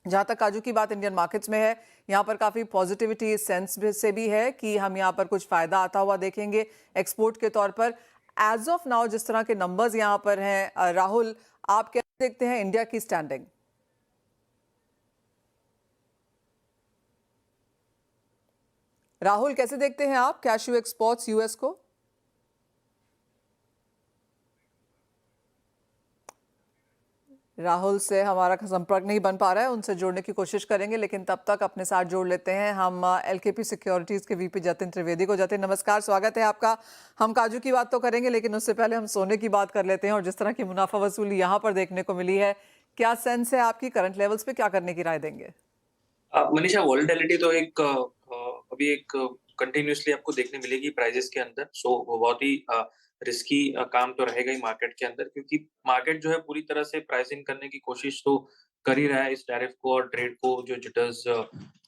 जहां तक काजू की बात इंडियन मार्केट्स में है, यहाँ पर काफी पॉजिटिविटी इस सेंस से भी है कि हम यहाँ पर कुछ फायदा आता हुआ देखेंगे एक्सपोर्ट के तौर पर। एज ऑफ नाउ जिस तरह के नंबर्स यहाँ पर हैं, राहुल, आप कैसे देखते हैं इंडिया की स्टैंडिंग? राहुल, कैसे देखते हैं आप कैशू एक्सपोर्ट्स यूएस को? राहुल से हमारा संपर्क नहीं बन पा रहा है, उनसे जोड़ने की कोशिश करेंगे, लेकिन तब तक अपने साथ जोड़ लेते हैं हम एलकेपी सिक्योरिटीज के वीपी जतिन त्रिवेदी को। जतिन, नमस्कार, स्वागत है आपका। हम काजू की बात तो करेंगे, लेकिन उससे पहले हम सोने की बात कर लेते हैं। और जिस तरह की मुनाफा वसूली यहाँ पर देखने को मिली है, क्या सेंस है आपकी करंट लेवल्स पे, क्या करने की राय देंगे? मनीषा, वोलेटिलिटी तो अभी एक कंटिन्यूअसली आपको देखने मिलेगी प्राइजेस के अंदर। सो वो बहुत ही रिस्की काम तो रहेगा ही मार्केट के अंदर, क्योंकि मार्केट जो है पूरी तरह से प्राइसिंग करने की कोशिश तो कर ही रहा है इस टैरिफ को और ट्रेड को। जो जिटर्स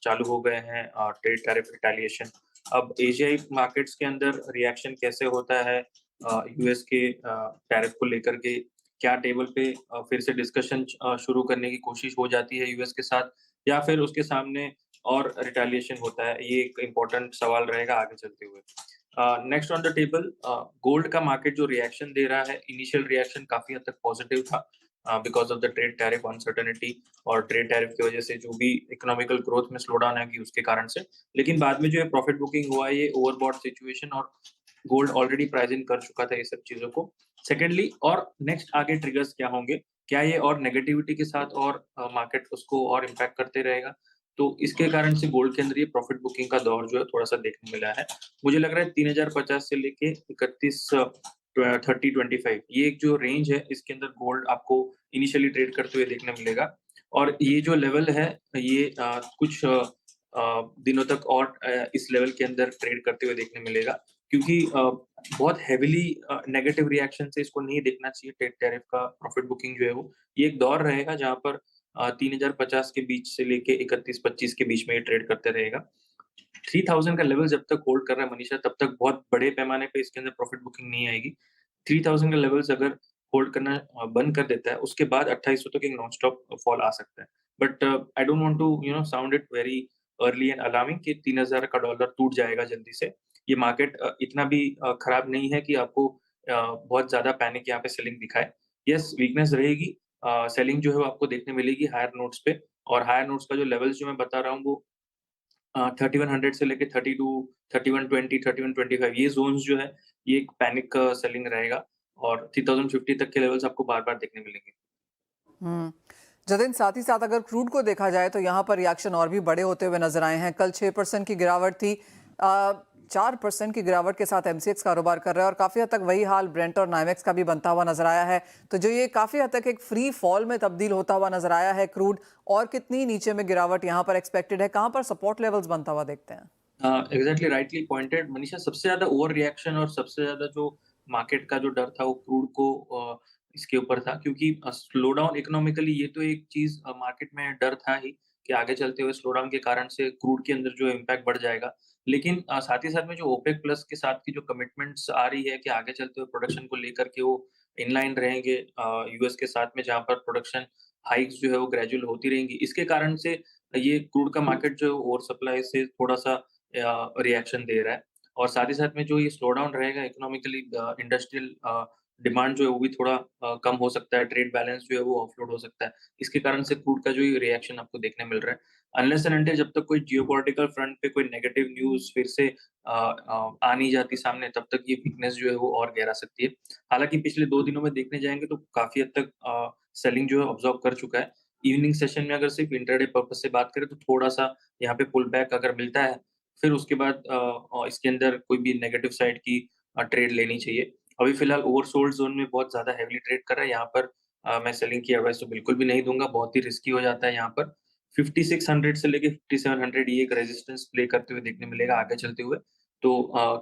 चालू हो गए हैं, ट्रेड टैरिफ रिटेलिएशन, अब एशियाई मार्केट्स के अंदर रिएक्शन कैसे होता है यूएस के टैरिफ को लेकर के, क्या टेबल पे फिर से डिस्कशन शुरू करने की कोशिश हो जाती है यूएस के साथ, या फिर उसके सामने और रिटेलिएशन होता है। ये एक इम्पोर्टेंट सवाल रहेगा आगे चलते हुए। Next on the table, gold का मार्केट जो रिएक्शन दे रहा है, इनिशियल रिएक्शन काफी हद तक पॉजिटिव था because of the trade tariff uncertainty, और ट्रेड टैरिफ की वजह से जो भी इकोनॉमिकल ग्रोथ में स्लो डाउन आएगी उसके कारण से। लेकिन बाद में जो है प्रॉफिट बुकिंग हुआ है, ये ओवरबॉट सिचुएशन, और गोल्ड ऑलरेडी प्राइस इन कर चुका था ये सब चीजों को। सेकेंडली, और नेक्स्ट आगे ट्रिगर्स क्या होंगे, क्या ये और नेगेटिविटी के साथ और मार्केट उसको और इम्पैक्ट करते रहेगा? तो इसके कारण से गोल्ड के अंदर ये प्रॉफिट बुकिंग का दौर जो है थोड़ा-सा देखने मिला है। मुझे लग रहा है 3050 से लेके 31 30-25, ये एक जो रेंज है इसके अंदर गोल्ड आपको इनिशियली ट्रेड करते हुए देखने मिलेगा। और ये जो लेवल है, ये कुछ दिनों तक और इस लेवल के अंदर ट्रेड करते हुए देखने मिलेगा, क्योंकि बहुत हेवीली नेगेटिव रिएक्शन से इसको नहीं देखना चाहिए। ट्रेड टैरिफ का प्रॉफिट बुकिंग जो है वो, ये एक दौर रहेगा जहाँ पर 3050 के बीच से लेके 31-25 के बीच में ये ट्रेड करते रहेगा। 3000 का लेवल जब तक होल्ड कर रहा है मनीषा, तब तक बहुत बड़े पैमाने पे इसके अंदर प्रॉफिट बुकिंग नहीं आएगी। 3000 का लेवल्स अगर होल्ड करना बंद कर देता है, उसके बाद 2800 तक एक नॉन स्टॉप फॉल आ सकता है। But I don't want to sound it very early and alarming कि 3000 का डॉलर टूट जाएगा जल्दी से। ये मार्केट इतना भी खराब नहीं है कि आपको बहुत ज़्यादा पैनिक यहाँ पे सेलिंग दिखाए। येस, वीकनेस रहेगी, सेलिंग जो है वो आपको देखने मिलेगी हायर नोट्स पे, और हायर नोट्स का जो लेवल्स जो मैं बता रहा हूँ वो 3100 से लेके 32, 3120, 3125, ये ज़ोन्स जो है, ये एक पैनिक सेलिंग रहेगा, और 3050 तक के लेवल्स आपको बार-बार देखने मिलेंगे। हम्म। जतिन, साथ ही साथ अगर क्रूड को देखा जाए तो यहाँ पर रिएक्शन और भी बड़े होते हुए नजर आए हैं। कल 6% की गिरावट थी, 4% की गिरावट के साथ एमसीएक्स कारोबार कर रहा है, और काफी हद तक वही हाल ब्रेंट और नाइमेक्स का भी बनता हुआ नजर आया है। तो जो ये काफी हद तक एक फ्री फॉल में तब्दील होता हुआ नजर आया है क्रूड, और कितनी नीचे में गिरावट यहाँ पर एक्सपेक्टेड है, कहाँ पर सपोर्ट लेवल्स बनता हुआ देखते हैं? एग्ज़ैक्टली राइटली पॉइंटेड मनीषा, सबसे ज़्यादा ओवर रिएक्शन और सबसे ज़्यादा जो मार्केट का जो डर था वो क्रूड को इसके ऊपर था, क्योंकि स्लो डाउन इकोनॉमिकली, ये तो एक चीज़ मार्केट में डर था ही कि आगे चलते हुए स्लो डाउन के कारण से क्रूड के अंदर जो इम्पैक्ट बढ़ जाएगा। लेकिन साथ ही साथ में जो ओपेक प्लस के साथ की जो कमिटमेंट्स आ रही है कि आगे चलते हुए प्रोडक्शन को लेकर के वो इन लाइन रहेंगे यूएस के साथ में, जहाँ पर प्रोडक्शन हाइक्स जो है वो ग्रेजुअल होती रहेंगी। इसके कारण से ये क्रूड का मार्केट जो ओवर सप्लाई से थोड़ा-सा रिएक्शन दे रहा है, और साथ ही साथ में जो ये स्लो डाउन रहेगा इकोनॉमिकली, इंडस्ट्रियल डिमांड जो है वो भी थोड़ा कम हो सकता है, ट्रेड बैलेंस जो है वो ऑफलोड हो सकता है। इसके कारण से क्रूड का जो ये रिएक्शन आपको देखने मिल रहा है। अनलेस एंड अनटिल जब तक कोई जियोपॉलिटिकल फ्रंट पे कोई नेगेटिव न्यूज़ फिर से आ नहीं जाती सामने, तब तक ये वीकनेस जो है वो और गहरा सकती है। हालाँकि पिछले 2 दिनों में देखने जाएँगे तो काफ़ी हद तक सेलिंग जो है ऑब्ज़र्व कर चुका है। इवनिंग सेशन में अगर सिर्फ इंट्राडे पर्पज़ से बात करें तो थोड़ा-सा यहाँ पे पुल बैक अगर मिलता है, फिर उसके बाद इसके अंदर कोई भी नेगेटिव साइड की ट्रेड लेनी चाहिए। अभी फिलहाल ओवरसोल्ड ज़ोन में बहुत ज़्यादा हेवीली ट्रेड कर रहा है, यहाँ पर मैं सेलिंग की एडवाइस तो बिल्कुल भी नहीं दूँगा, बहुत ही रिस्की हो जाता है यहाँ पर। 5600 से लेके 5700 ये एक रेजिस्टेंस प्ले करते हुए देखने मिलेगा आगे चलते हुए। तो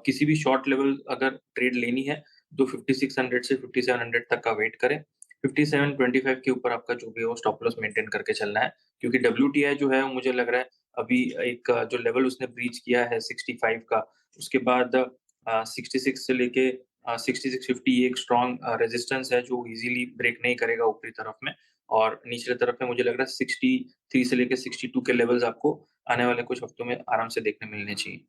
किसी भी शॉर्ट लेवल अगर ट्रेड लेनी है, तो 5600 से 5700 तक का वेट करें। 5725 के ऊपर आपका जो भी है वो स्टॉप लॉस मेंटेन करके चलना है, क्योंकि डब्ल्यूटीआई जो है, मुझे लग रहा है अभी एक जो लेवल उसने ब्रीच किया है 65 का, उसके बाद 66 से लेके 6650, ये एक स्ट्रॉन्ग रेजिस्टेंस है जो इज़िली ब्रेक नहीं करेगा ऊपरी तरफ में। और निचले तरफ में मुझे लग रहा है 63 से लेके 62 के लेवल्स आपको आने वाले कुछ हफ्तों में आराम से देखने मिलने चाहिए।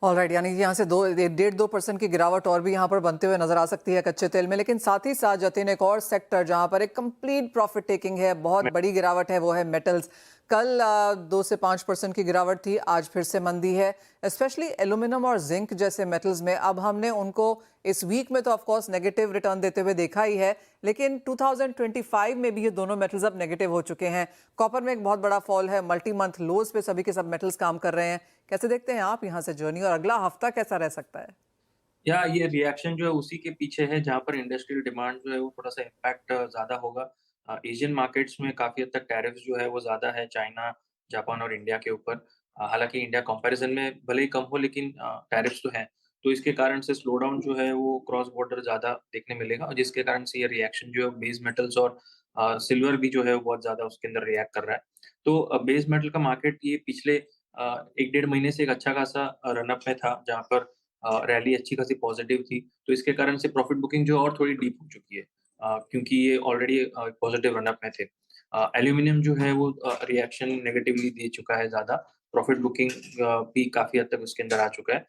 ऑलराइट, यानी कि यहाँ से 1.5-2% की गिरावट और भी यहाँ पर बनते हुए नजर आ सकती है कच्चे तेल में। लेकिन साथ ही साथ जतिन, एक और सेक्टर जहाँ पर एक कंप्लीट प्रॉफिट टेकिंग है, बहुत बड़ी गिरावट है, वो है मेटल्स। कल 2 से 5% की गिरावट थी, आज फिर से मंदी है, स्पेशली एल्यूमिनियम और जिंक जैसे मेटल्स में। अब हमने उनको इस वीक में तो ऑफ कोर्स नेगेटिव रिटर्न देते हुए देखा ही है, लेकिन 2025 में भी ये दोनों मेटल्स अब नेगेटिव हो चुके हैं। कॉपर में एक बहुत बड़ा फॉल है, मल्टी मंथ लोज पे सभी के सब मेटल्स काम कर रहे हैं। कैसे देखते हैं आप यहाँ से जर्नी, और अगला हफ्ता कैसा रह सकता है? या ये रिएक्शन जो है उसी के पीछे है जहाँ पर इंडस्ट्रियल डिमांड जो है वो थोड़ा-सा इम्पैक्ट ज़्यादा होगा। एशियन मार्केट्स में काफ़ी हद तक टैरिफ्स जो है वो ज़्यादा है चाइना, जापान और इंडिया के ऊपर। हालाँकि इंडिया कंपैरिज़न में भले ही कम हो लेकिन टैरिफ्स तो हैं। तो इसके कारण से स्लोडाउन जो है वो क्रॉस बॉर्डर ज़्यादा देखने मिलेगा और जिसके कारण से ये रिएक्शन जो है बेस मेटल्स और सिल्वर भी जो है वो बहुत ज़्यादा उसके अंदर रिएक्ट कर रहा है। तो बेस मेटल का मार्केट ये पिछले 1 डेढ़ महीने से एक अच्छा खासा रन अप में था जहाँ पर रैली अच्छी खासी पॉजिटिव थी, तो इसके कारण से प्रॉफिट बुकिंग जो है और थोड़ी डीप हो चुकी है क्योंकि ये ऑलरेडी पॉजिटिव रन अप में थे। एल्यूमीनियम जो है वो रिएक्शन नेगेटिवली दे चुका है ज़्यादा, प्रॉफिट बुकिंग भी काफ़ी हद तक उसके अंदर आ चुका है।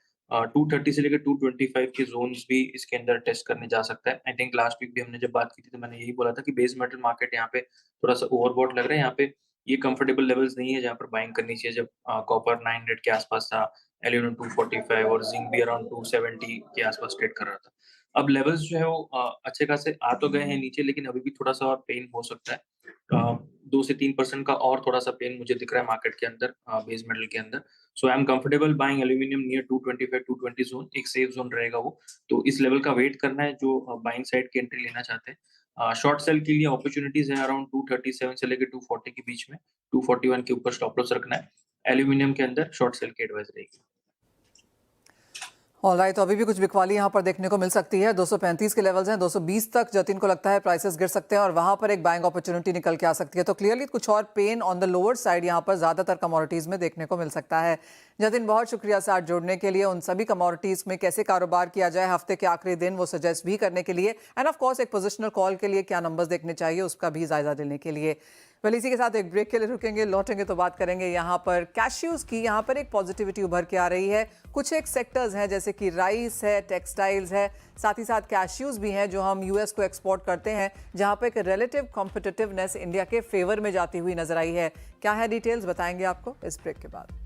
230 से लेकर 225 के ज़ोन्स भी इसके अंदर टेस्ट करने जा सकता है। आई थिंक लास्ट वीक भी हमने जब बात की थी, तो मैंने यही बोला था कि बेस मेटल मार्केट यहाँ पे थोड़ा-सा ओवरबॉट लग रहा है, यहाँ पे ये कंफर्टेबल लेवल्स नहीं है जहाँ पर बाइंग करनी चाहिए जब कॉपर 900 के आसपास था, एल्यूमीनियम 245 और जिंक भी अराउंड 270 के आसपास ट्रेड कर रहा था। अब लेवल्स जो है वो अच्छे खासे आ तो गए हैं नीचे लेकिन अभी भी थोड़ा-सा और पेन हो सकता है। 2 से 3% का और थोड़ा-सा पेन मुझे दिख रहा है मार्केट के अंदर बेस मेटल के अंदर। So I am comfortable buying aluminium near 225-220 zone, एक सेफ ज़ोन रहेगा वो। तो इस लेवल का वेट करना है जो बाइंग साइड की एंट्री लेना चाहते हैं। शॉर्ट सेल के लिए अपॉर्च्युनिटीज़ है अराउंड 237 से लेके 240 के बीच में, 241 के ऊपर स्टॉप लॉस रखना है। एल्यूमीनियम के अंदर शॉर्ट सेल की एडवाइस रहेगी। ऑलराइट, तो अभी भी कुछ बिकवाली यहाँ पर देखने को मिल सकती है। 235 के लेवल्स हैं, 220 तक जतिन को लगता है प्राइसेस गिर सकते हैं और वहां पर एक बाइंग अपॉर्चुनिटी निकल के आ सकती है। तो क्लियरली कुछ और pain on the lower side यहाँ पर ज्यादातर कमोडिटीज में देखने को मिल सकता है। जतिन, बहुत शुक्रिया साथ जोड़ने के लिए। उन सभी कमोडिटीज में कैसे कारोबार किया जाए हफ्ते के आखिरी दिन, वो सजेस्ट भी करने के लिए, एंड ऑफ कोर्स एक पोजिशनल कॉल के लिए क्या नंबर्स देखने चाहिए उसका भी जायजा देने के लिए। वेल, इसी के साथ एक ब्रेक के लिए रुकेंगे, लौटेंगे तो बात करेंगे यहाँ पर कैश्यूज की। यहाँ पर एक पॉजिटिविटी उभर के आ रही है। कुछ एक सेक्टर्स हैं जैसे कि राइस है, टेक्सटाइल्स है, साथ ही साथ कैश्यूज भी हैं जो हम यूएस को एक्सपोर्ट करते हैं, जहाँ पर एक रिलेटिव कॉम्पिटिटिवनेस इंडिया के फेवर में जाती हुई नजर आई है। क्या है डिटेल्स बताएंगे आपको इस ब्रेक के बाद।